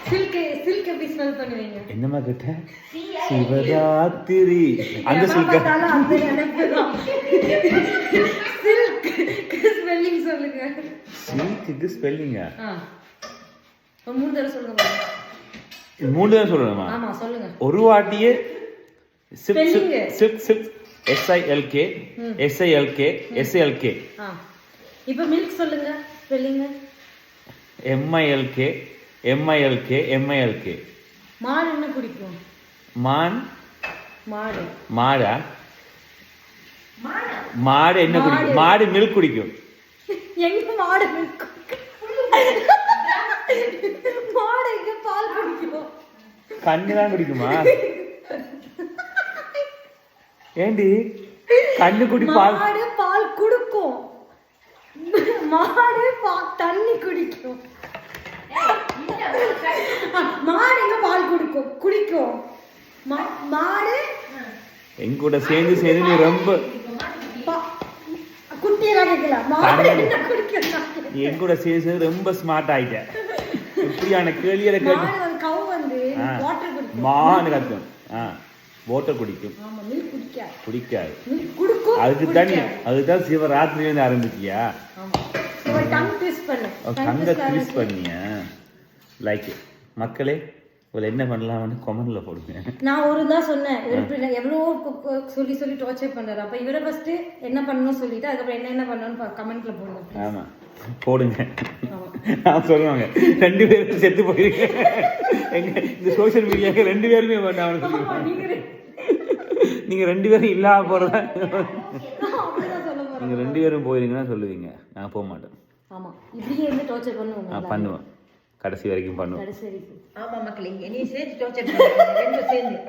Silk silk எப்படி smell பண்ணுவீங்க? என்னமா கேட்ட? சிவராத்திரி அந்த சில்க் அந்த நினைப்புதான். சில்க் ஸ்பெல்லிங் சொல்லுங்க. சில்க்குக்கு ஸ்பெல்லிங்கா? ஒரு 3 தடவை சொல்லுங்க. 3 தடவை சொல்லணுமா? ஆமா சொல்லுங்க. ஒரு வாட்டியே silk silk silk SILK SILK SILK. இப்போ மில்க் சொல்லுங்க ஸ்பெல்லிங். MILK MILK MILK. மாடு என்ன குடிக்கும்? மான் மாடு மாடா? மாடு என்ன குடிக்கும்? மாடு மில்க் குடிக்கும். எங்க மாடு மில்க் மாடு எங்க பால் குடிக்கும்? கண்ணுதான் குடிக்குமா? ஏண்டி கண்ணு குடி பால்? மாடு பால் குடிக்கும். மாடு தண்ணி குடிக்கும். மாடு எங்க பால் குடிக்கும்? குடிக்கும். மாடு எங்க கூட சேர்ந்து நீ ரொம்ப குட்டியெல்லாம் கேட்கல. மாடு என்ன குடிக்கும்? எங்க கூட சேர்ந்து ரொம்ப ஸ்மார்ட் ஆயிட்ட. இப்படியான கேள்வியில கேட்டு கவு வந்து வாட்டர் குடிக்கும். மானு கத்தும். வாட்டர் குடிக்கும். ஆமா மில்க் குடிக்காது. குடிக்காது. மில்க் குடிக்கும். அதுதான் சிவராத்திரியில இருந்து ஆரம்பிச்சியா? ஆமா. ஒரு டங் ட்விஸ்ட் பண்ணு. டங்க ட்விஸ்ட் பண்ணியா? லைக் மக்களே இவள என்ன பண்ணலாம்னு கமெண்ட்ல போடுங்க. நான் ஒரு தான் சொன்னேன். எவ்வளோ சொல்லி டார்ச்சர் பண்றாரு. அப்ப இவரை ஃபர்ஸ்ட் என்ன பண்ணணும் சொல்லிட்டு அதுக்கப்புறம் என்ன பண்ணணும்னு கமெண்ட்ல போடுங்க. ஆமா போடுங்க. நான் சொல்லுவாங்க 2 பேரும் செத்து போயிருங்க. எங்க இந்த சோசியல் மீடியாக்கு 2 பேருமே பண்ணாங்க. நீங்க 2 பேரும் இல்லாம போறதா? நீங்க 2 பேரும் போயிருங்கன்னா சொல்லுவீங்க. நான் போக மாட்டேன். ஆமா இப்படியே இருந்து டார்ச்சர் பண்ணுவோம். நான் பண்ணுவேன். கடைசி வரைக்கும் பண்ணுவேன். கடைசி வரைக்கும். ஆமா மக்களே, நீ சேர்த்து டார்ச்சர் பண்ணுங்க 2 சேர்ந்து.